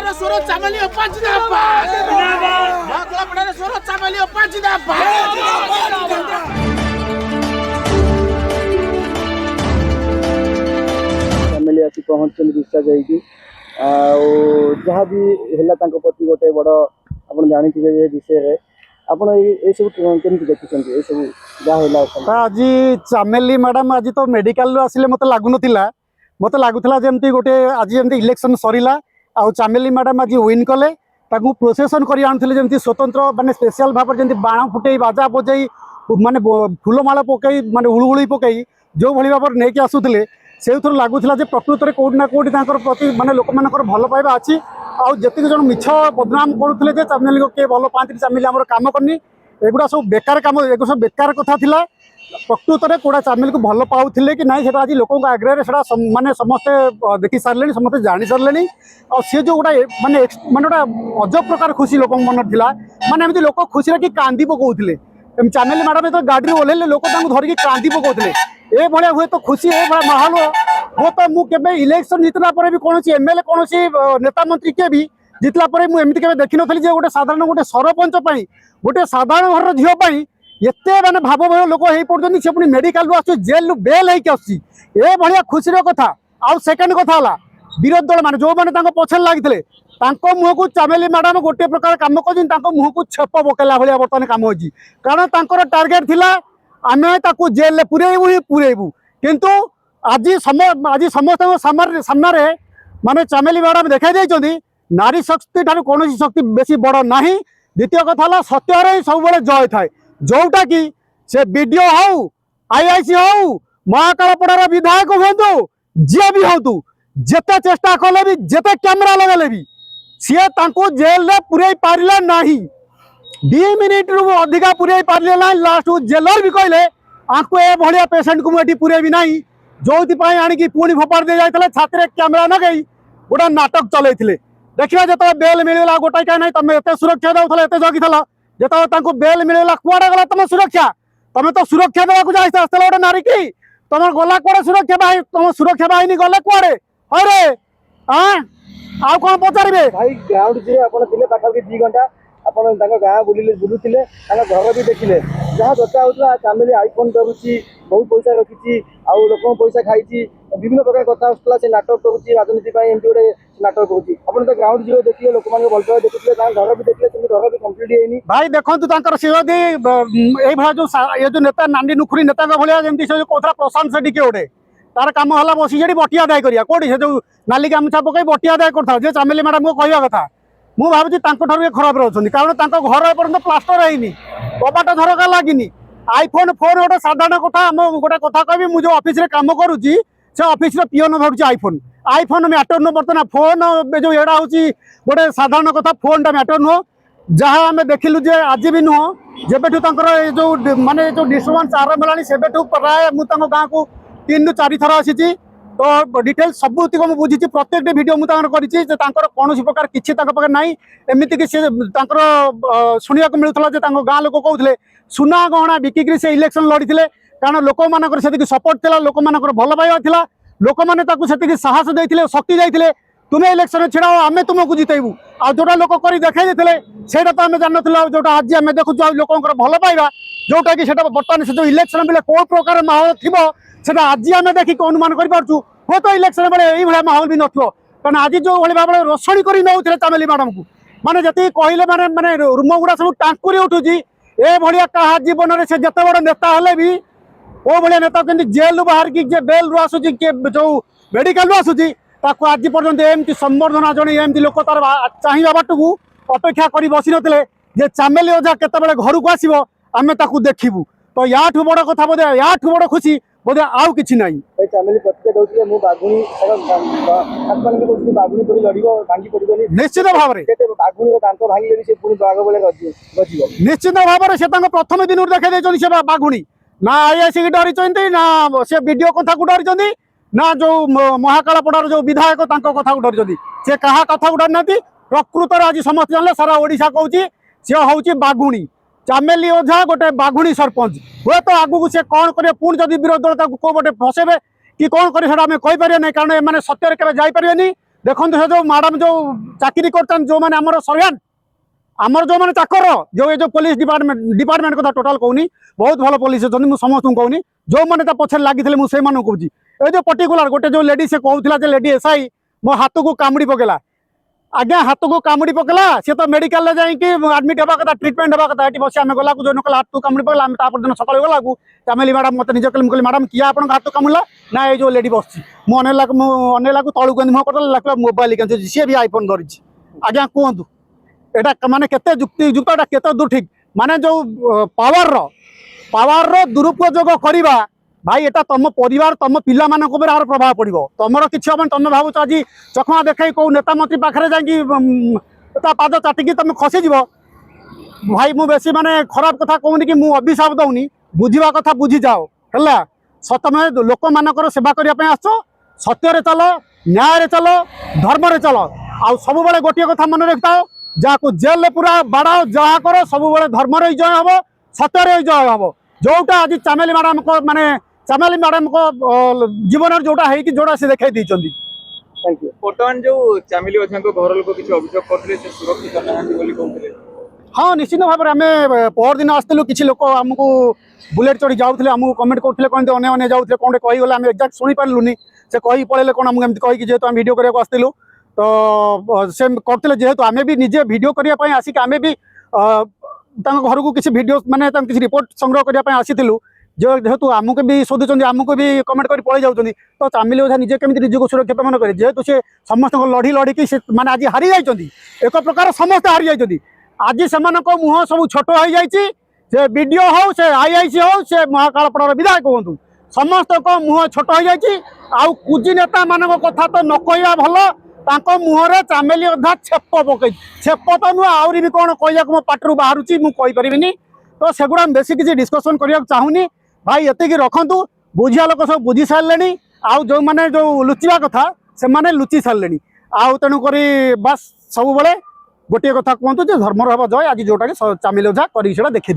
महाकालपड़ार स्वर चामेली अप्पा जिंदाबाद महाकालपड़ार स्वर चामेली अप्पा जिंदाबाद चामेली आसी पहुँचते डिस्चार्ज होगी जहाँ भी है प्रति गोटे बड़ आप जानते विषय आप सब केमी देखुं ये सब जहाँ आज चामेली मैडम आज तो मेडिकल आसिले मत लगुन मत लगुला जमी गोटे आज जमी इलेक्शन सरला आउ चामेली मैडम आज विन कले प्रोसेसन कर आनुले स्वतंत्र माने स्पेशल भाव जमी बाण फुटे बाजा बजाई माने फूलमाला पकई माने उलुगुली पकई जो भाई भाव नहीं कि आसुले से लगुला प्रकृत में कौटी ना कौटी प्रति माने लोक मान भल पाइबा अच्छी आउ जी जन मिछ बदनाम करुले चामेली को किए भल पाती चामेली आम कम करनी एगुड़ा सब बेकार कम एगुड़ा सब बेकार कथा थिला प्रकृत में कौड़ा चामेली को भल पाऊले कि ना से आज लोक आग्रह से माने समस्ते देखी सारे समस्ते जानी सारे और सी जो गोटा माने माने गोटा अजब प्रकार खुशी लोक मन था माने एमती लोक खुशी कि कांदी पकाउले चामेली मैडम जो गाड़ी ओह्लैले लोक धरिकी कांदी पकाउले ए भाया हुए तो खुशी ए भाया माहौल हो तो मुझे इलेक्शन जितला पर भी कौन एमएलए कौन नेता मंत्री के भी जितला पर मुझे के देखी नी गोटे साधारण गोटे सरपंच गोटे साधारण घर झीपाई एत मैंने भाव भय लोक हो पड़ते से पुणी मेडिकल आस जेल बेल होगा खुशी कथा आउ सेकेंड कथा है विरोधी दल मैंने जो मैंने पछे लगी मुह को चामेली मैडम गोटे प्रकार कम कर मुह को छेप पकड़ा भाया बर्तमान कम हो कारण टार्गेट थिला आमे ताकू जेल पुरेबू ही पुरेबू किंतु आज समस्त सामने माने चामेली मैडम देखा नारी शक्ति ठार कौन शक्ति बेसी बड़ ना द्वितीय कथा सत्यर ही सब जय थाए जोटा कि से बीडीओ हो आईआईसी हो महाकालपड़ार विधायक हूँ जी भी हूँ जिते चेष्टा कले भी जिते कैमेरा लगेले भी सी जेल में पुरे पारे ना 2 मिनिट रु अधिका पुरे पारे ना लास्ट जेलर भी कहले आपको ए भाया पेसेंट को मुझे पुरेबी ना जो आनिकी पुणी फोपाड़ दे जाते छाती कैमेरा नगई गोटे नाटक चलते देखा जो बेल मिलला गोटे क्या ना तुम एत सुरक्षा दौल एत जगी जो बेल मिलला कुआड़े गला तुम सुरक्षा तुम तो सुरक्षा देवा जाइए गोटे नारी की तुम गला कौड़े सुरक्षा बाहिनी तुम सुरक्षा बाहिनी गले कुआड़े अरे आउ कौन पचारे भाई ग्राउंड जे पाखापाखि 2 घंटा आपन गाँ बुलूले घर भी देखिले जहाँ चर्चा होता चामेली आईफोन धरुची बहुत पैसा रखी आउ लोक पैसा खाई विभिन्न प्रकार कथा आसूला से नाटक करुच्ची राजनीति एमती गोटे नाटक करुच्ची आप तो ग्राउंड जीरो देखिए लोक मैंने भल पाए देखुले घर भी देखिए घर भी कम्प्लीट होनी भाई देखो सी ये जो नेता नांडी नुखुरी नेता भाया जमी से कहता प्रशांत सेठी किए गोटे तार कम है बसी से बटी आदाय करा कौटी से जो नाली गामुछा पकई बटी आदाय कर चामेली मैडम को कहवा कथा मु भावी खराब अच्छी कारण घर एपर्तंत प्लास्टर है कबाट झरका लगिनी आईफोन फोन गोटे साधारण कथा गोटे कथा कह मुझे ऑफिस रे काम करुच्ची से ऑफिस पीओन धरुची आईफोन आईफोन मैटर नुह बर्तमान फोन जो एड़ा हूँ गोटे साधारण कथा फोन टा मैटर नुह जहाँ आम देखिलु जे आज भी नुह जेबेठू जो माने जो डिस्टर्बांस आरंभ है से प्राय मुझे गाँव को 3 ରୁ 4 थर आसी तो डिटेल सबुतिक मुझे बुझी प्रत्येक भिडियो मुझे कौन प्रकार किसी पाखे ना एमती कि शुणा मिलूला गाँ लोक कहते सुना गहना बिकिकी से इलेक्शन लड़ी कारण लोक मान से सपोर्ट था लोक मान भल पाइबा लोक मैंने साहस देते शक्ति देते तुम्हें इलेक्शन छिड़ा आम तुमको जितेबू आ जोटा लोक कर देखा से तो आम जान जोटा आज आम देखु लोक भल पाइबा जोटा कि बर्तमान से जो इलेक्शन बेले कौ प्रकार माहौल थी से आज आम देखिक अनुमान करूँ हो तो इलेक्शन बेले ये माहौल भी नथिबो कारण आज जो भाव में रसणी कर नौले चामेली मैडम को माने जति कहले माने माने रूम गुड़ा सब टांकुरी उठुची ए भाया क्या जीवन में से जिते बड़ नेता हेले भी ओ भाया नेता के जेल बाहर की बेल रू आसूँ जो मेडिकल आसूँ आज पर्यंत एमती संबर्धना जन एमती लोक तार चाहिए बाट को अपेक्षा कर बसी नी चामेली ओझा केतबेले घर को आसो आम देखू तो या बड़ कथा बोधे या बड़ खुशी बोधे आउ कि ना चामेली प्रतिक्रिया दौले मु बाघुणी बाघुणी पर लड़ो भांगी पड़े निश्चित भाव में बाघुणी दांत भांगे से पुणी बाघ बेले निश्चित भाव में से प्रथम दिन देखा से बाघुणी ना आईआईसी की डरी ना से वीडियो कथा को डरी ना जो महाकालपड़ार जो विधायक कथा को डरी से क्या कथा को डर ना प्रकृत आज समस्त जानले सारा ओडिशा कहूँ सी हूँ बाघुणी चामेली ओझा गोटे बाघुणी सरपंच हुए तो आगू से कौन करे पुणी जब विरोधी दल कौ गोटे फसेबे कि कौन करे आम कहीपर ना कारण एम सत्य के जापर देखो से जो मैडम जो चाकरी कर जो मैंने आमर सर्वेंट आमर जो मैंने चाकर जो ये जो पुलिस डिपार्टमेंट कथा टोटाल कहूनी बहुत भल पुलिस अच्छे मुझे समस्त कहूनी जो मैंने पछे लगी मुझे कहूँ ये जो पर्टिकुलर गोटे जो लेडी से कहूला लेडी एसआई मो हाथ को कामुड़ी पकेला आज्ञा हाथ को कामुड़ी पकेला सी तो मेडिकल जाकि आडमिट होगा कथा ट्रिटमेंट होगा कथा ये बस आम गला जो नकला हाथ को कामुड़ी पकेला आम दिन सकाल गला चामेली मैडम मत निज कहली मैडम किए आप हाथ कामुला ना ये जो लेडी बस मुझे तलू मो कर मोबाइल के सी भी आईफोन धरी आज्ञा कहतु एटा माने केते युक्तियुक्त एटा केते दूर ठीक माने जो पावर रो दुरुपयोग करवा भाई एटा तुम परिवार तुम पिला मान यार प्रभाव पड़ो तुमर किसी हम तुम भावुच आज चखमा देखा कौ नेता मंत्री पाखे जा पाद चाटिकी तुम खसीज भाई मु बेसी माने खराब कथा कहूनी कि मु अभिशाप दौनी बुझा कथा बुझी जाओ है सतमे लोक मानकर सेवा करने आस सत्य चल न्याय चल धर्म चल आउ सब गोटे कथा मन रखिथा जहाँ जेल पूरा बाड़ाओ जहाँ कर सब धर्म जय हम सत्य जय हम जोटा आज चामेली मैडम को माने चामेली मैडम को जीवन जोटा है कि जोटा से देखा थैंक यू बर्तमान जो चामेली अच्छा घर लोक किसी अभियोग करते सुरक्षित कहते हाँ निश्चित भाव में आम पर दिन आसलु किसी लोक आमको बुलेट चढ़ी जाऊे आमको कमेंट करते कहते अने अने जाऊे कौन कहीगले आम एक्जाक्ट शुणी पार्लुनि से कही पड़े कौन आमको एमती कहीकि जेहतु आम वीडियो करने आसलु तो से करते जेहेतु आम भी निजे वीडियो करने आसिक आम भी घर को किसी वीडियो माने किसी रिपोर्ट संग्रह करने आसीलु जो जेहेतु आमको भी शोधुंट आमको भी कमेंट कर पड़े जाऊँ तो चामेली ओझा निजे केमी निजक सुरक्षित मन करे जेहेतु से समस्त लड़ी लड़िकी मैंने आज हारी जाइए एक प्रकार समस्त हारी जाइए आज से मुह सब छोट हो जाए से बीडीओ हो से आईआईसी हो से महाकालपड़ार विधायक हूँ समस्त मुह छोट हो जाए आउ कुजी नेता मान कथा तो न कहवा भल तांको मुहरे चामेली अधा छेप पकई छेप तो नुह आहरी भी कौन कह मो पाटू बाहर मुझे तो सेगुड़ा बेसी किसी डिस्कसन करने चाहूनी भाई ये रखु बुझिया लोक सब बुझी सारे आउ जो मैंने जो लुचिया कथा से मैंने लुचि सारे आउ तेणुक बास सब गोटे कथा कहतु धर्मर हम जय आज जोटा कि चामेली ओझा कर देखी